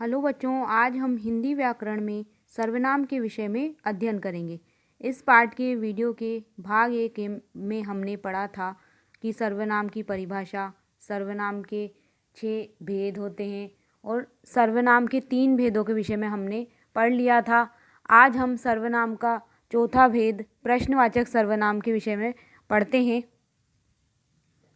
Hello बच्चों, आज हम हिंदी व्याकरण में सर्वनाम के विषय में अध्ययन करेंगे। इस पाठ के वीडियो के भाग एक में हमने पढ़ा था कि सर्वनाम की परिभाषा, सर्वनाम के 6 भेद होते हैं और सर्वनाम के 3 भेदों के विषय में हमने पढ़ लिया था। आज हम सर्वनाम का चौथा भेद प्रश्नवाचक सर्वनाम के विषय में पढ़ते हैं।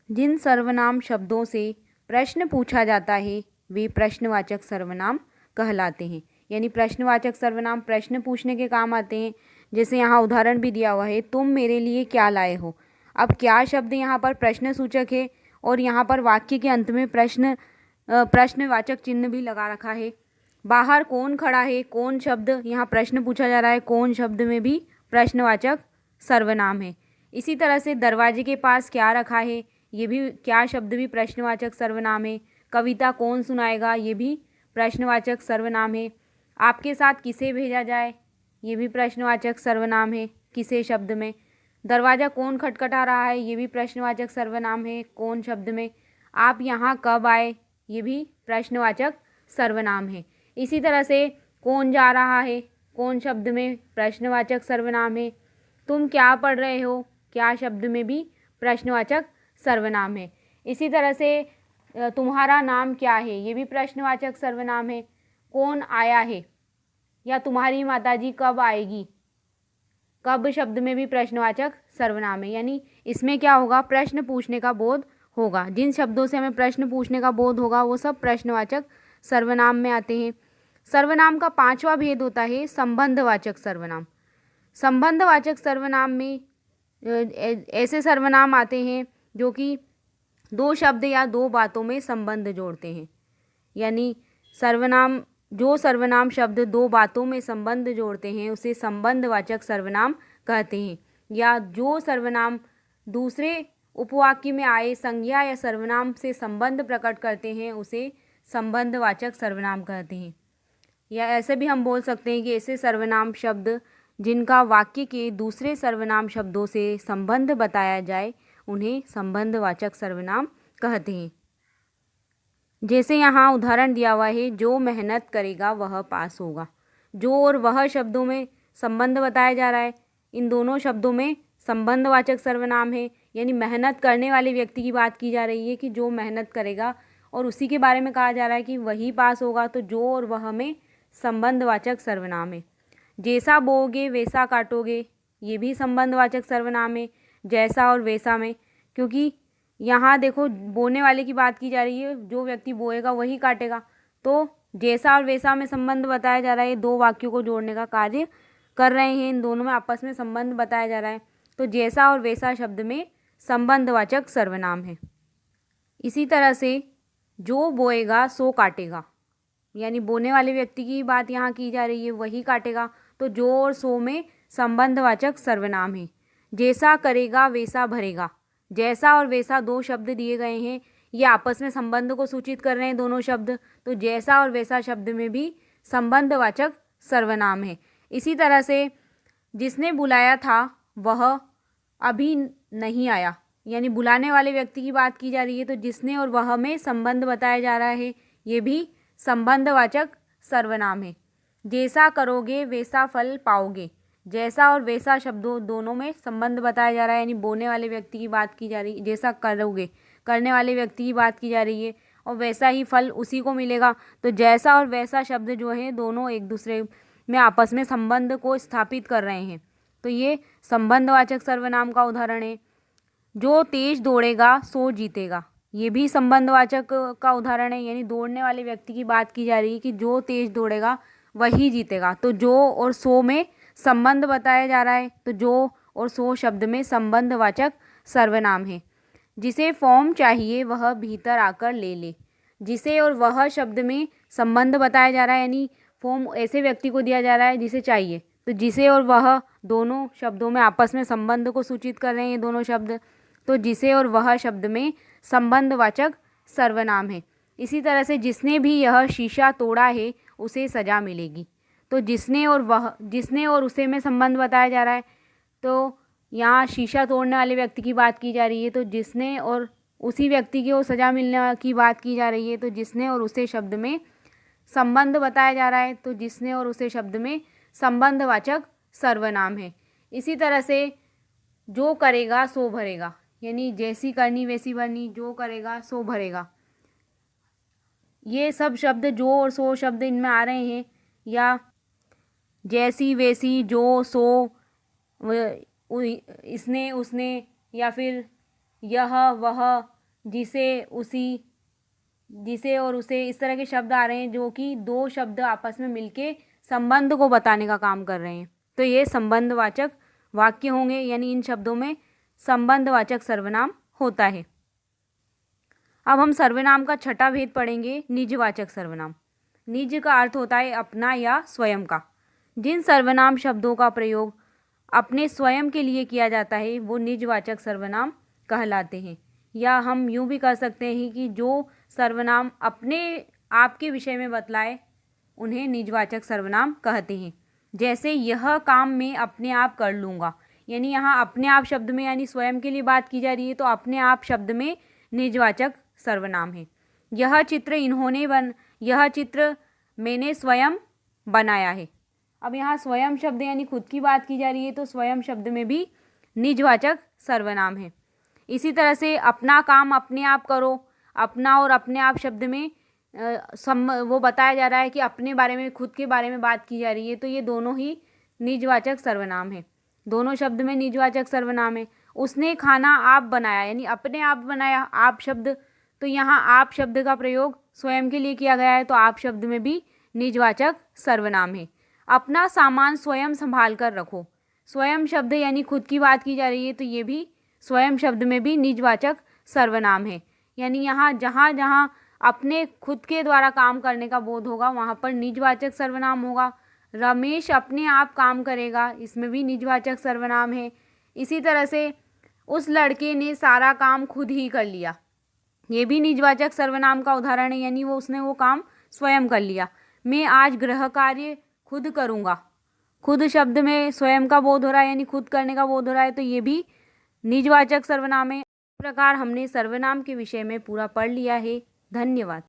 जिन सर्वनाम शब्दों से प्रश्न पूछा जाता है वे प्रश्नवाचक सर्वनाम कहलाते हैं। यानी प्रश्नवाचक सर्वनाम प्रश्न पूछने के काम आते हैं। जैसे यहाँ उदाहरण भी दिया हुआ है, तुम मेरे लिए क्या लाए हो। अब क्या शब्द यहाँ पर प्रश्नसूचक है और यहाँ पर वाक्य के अंत में प्रश्नवाचक चिन्ह भी लगा रखा है। बाहर कौन खड़ा है, कौन शब्द यहाँ प्रश्न पूछा जा रहा है, कौन शब्द में भी प्रश्नवाचक सर्वनाम है। इसी तरह से दरवाजे के पास क्या रखा है, ये भी क्या शब्द भी प्रश्नवाचक सर्वनाम है। कविता कौन सुनाएगा, ये भी प्रश्नवाचक सर्वनाम है। आपके साथ किसे भेजा जाए, ये भी प्रश्नवाचक सर्वनाम है किसे शब्द में। दरवाज़ा कौन खटखटा रहा है, ये भी प्रश्नवाचक सर्वनाम है कौन शब्द में। आप यहाँ कब आए, ये भी प्रश्नवाचक सर्वनाम है। इसी तरह से कौन जा रहा है, कौन शब्द में प्रश्नवाचक सर्वनाम है। तुम क्या पढ़ रहे हो, क्या शब्द में भी प्रश्नवाचक सर्वनाम है। इसी तरह से तुम्हारा नाम क्या है, ये भी प्रश्नवाचक सर्वनाम है। कौन आया है या तुम्हारी माताजी कब आएगी, कब शब्द में भी प्रश्नवाचक सर्वनाम है। यानी इसमें क्या होगा, प्रश्न पूछने का बोध होगा। जिन शब्दों से हमें प्रश्न पूछने का बोध होगा वो सब प्रश्नवाचक सर्वनाम में आते हैं। सर्वनाम का 5वां भेद होता है संबंधवाचक सर्वनाम। संबंधवाचक सर्वनाम में ऐसे सर्वनाम आते हैं जो कि 2 शब्द या 2 बातों में संबंध जोड़ते हैं। यानी जो सर्वनाम शब्द 2 बातों में संबंध जोड़ते हैं उसे संबंधवाचक सर्वनाम कहते हैं। या जो सर्वनाम दूसरे उपवाक्य में आए संज्ञा या सर्वनाम से संबंध प्रकट करते हैं उसे संबंधवाचक सर्वनाम कहते हैं। या ऐसे भी हम बोल सकते हैं कि ऐसे सर्वनाम शब्द जिनका वाक्य के दूसरे सर्वनाम शब्दों से संबंध बताया जाए उन्हें संबंधवाचक सर्वनाम कहते हैं। जैसे यहाँ उदाहरण दिया हुआ है, जो मेहनत करेगा वह पास होगा। जो और वह शब्दों में संबंध बताया जा रहा है। इन दोनों शब्दों में संबंधवाचक सर्वनाम है। यानी मेहनत करने वाले व्यक्ति की बात की जा रही है कि जो मेहनत करेगा और उसी के बारे में कहा जा रहा है कि वही पास होगा, तो जो और वह में संबंधवाचक सर्वनाम है। जैसा बोओगे वैसा काटोगे, ये भी संबंधवाचक सर्वनाम है जैसा और वैसा में। क्योंकि यहाँ देखो बोने वाले की बात की जा रही है, जो व्यक्ति बोएगा वही काटेगा। तो जैसा और वैसा में संबंध बताया जा रहा है, 2 वाक्यों को जोड़ने का कार्य कर रहे हैं। इन दोनों में आपस में संबंध बताया जा रहा है। तो जैसा और वैसा शब्द में संबंधवाचक सर्वनाम है। इसी तरह से जो बोएगा सो काटेगा, यानी बोने वाले व्यक्ति की बात यहाँ की जा रही है, वही काटेगा। तो जो और सो में संबंधवाचक सर्वनाम है। जैसा करेगा वैसा भरेगा, जैसा और वैसा 2 शब्द दिए गए हैं, ये आपस में संबंध को सूचित कर रहे हैं दोनों शब्द। तो जैसा और वैसा शब्द में भी संबंधवाचक सर्वनाम है। इसी तरह से जिसने बुलाया था वह अभी नहीं आया, यानी बुलाने वाले व्यक्ति की बात की जा रही है। तो जिसने और वह में संबंध बताया जा रहा है, ये भी संबंधवाचक सर्वनाम है। जैसा करोगे वैसा फल पाओगे, जैसा और वैसा शब्दों दोनों में संबंध बताया जा रहा है। यानी बोलने वाले व्यक्ति की बात की जा रही है, जैसा करोगे करने वाले व्यक्ति की बात की जा रही है, और वैसा ही फल उसी को मिलेगा। तो जैसा और वैसा शब्द जो है दोनों एक दूसरे में आपस में संबंध को स्थापित कर रहे हैं। तो ये संबंधवाचक सर्वनाम का उदाहरण है। जो तेज दौड़ेगा सो जीतेगा, ये भी संबंधवाचक का उदाहरण है। यानी दौड़ने वाले व्यक्ति की बात की जा रही है कि जो तेज दौड़ेगा वही जीतेगा। तो जो और सो में संबंध बताया जा रहा है। तो जो और सो शब्द में संबंधवाचक सर्वनाम है। जिसे फॉर्म चाहिए वह भीतर आकर ले ले, जिसे और वह शब्द में संबंध बताया जा रहा है। यानी फॉर्म ऐसे व्यक्ति को दिया जा रहा है जिसे चाहिए। तो जिसे और वह दोनों शब्दों में आपस में संबंध को सूचित कर रहे हैं दोनों शब्द। तो जिसे और वह शब्द में संबंधवाचक सर्वनाम है। इसी तरह से जिसने भी यह शीशा तोड़ा है उसे सजा मिलेगी। तो जिसने और उसे में संबंध बताया जा रहा है। तो यहाँ शीशा तोड़ने वाले व्यक्ति की बात की जा रही है। तो जिसने और उसी व्यक्ति की सज़ा मिलने की बात की जा रही है। तो जिसने और उसे शब्द में संबंध बताया जा रहा है तो जिसने और उसे शब्द में संबंधवाचक सर्वनाम है। इसी तरह से जो करेगा सो भरेगा, यानी जैसी करनी वैसी भरनी, जो करेगा सो भरेगा, ये सब शब्द जो और सो शब्द इनमें आ रहे हैं, या जैसी वैसी जो सो इसने उसने, या फिर यह वह जिसे उसी, जिसे और उसे, इस तरह के शब्द आ रहे हैं जो कि दो शब्द आपस में मिलके संबंध को बताने का काम कर रहे हैं, तो ये संबंधवाचक वाक्य होंगे, यानी इन शब्दों में संबंधवाचक सर्वनाम होता है। अब हम सर्वनाम का छठा भेद पढ़ेंगे, निजवाचक सर्वनाम। निज का अर्थ होता है अपना या स्वयं का। जिन सर्वनाम शब्दों का प्रयोग अपने स्वयं के लिए किया जाता है वो निजवाचक सर्वनाम कहलाते हैं। या हम यूँ भी कह सकते हैं कि जो सर्वनाम अपने आप के विषय में बतलाए उन्हें निजवाचक सर्वनाम कहते हैं। जैसे यह काम मैं अपने आप कर लूँगा, यानी यहाँ अपने आप शब्द में यानी स्वयं के लिए बात की जा रही है, तो अपने आप शब्द में निजवाचक सर्वनाम है। यह चित्र यह चित्र मैंने स्वयं बनाया है। अब यहाँ स्वयं शब्द यानी खुद की बात की जा रही है, तो स्वयं शब्द में भी निजवाचक सर्वनाम है। इसी तरह से अपना काम अपने आप करो, अपना और अपने आप शब्द में वो बताया जा रहा है कि अपने बारे में, खुद के बारे में बात की जा रही है, तो ये दोनों ही निजवाचक सर्वनाम है। दोनों शब्द में निजवाचक सर्वनाम है। उसने खाना आप बनाया, यानी अपने आप बनाया, आप शब्द, तो यहाँ आप शब्द का प्रयोग स्वयं के लिए किया गया है, तो आप शब्द में भी निजवाचक सर्वनाम है। अपना सामान स्वयं संभाल कर रखो, स्वयं शब्द यानी खुद की बात की जा रही है, तो ये भी स्वयं शब्द में भी निजवाचक सर्वनाम है। यानी यहाँ जहाँ जहाँ अपने खुद के द्वारा काम करने का बोध होगा वहाँ पर निजवाचक सर्वनाम होगा। रमेश अपने आप काम करेगा, इसमें भी निजवाचक सर्वनाम है। इसी तरह से उस लड़के ने सारा काम खुद ही कर लिया, ये भी निजवाचक सर्वनाम का उदाहरण है, यानी उसने वो काम स्वयं कर लिया। मैं आज गृह कार्य खुद करूँगा, खुद शब्द में स्वयं का बोध हो रहा है, यानी खुद करने का बोध हो रहा है, तो ये भी निजवाचक सर्वनाम है। इस प्रकार हमने सर्वनाम के विषय में पूरा पढ़ लिया है। धन्यवाद।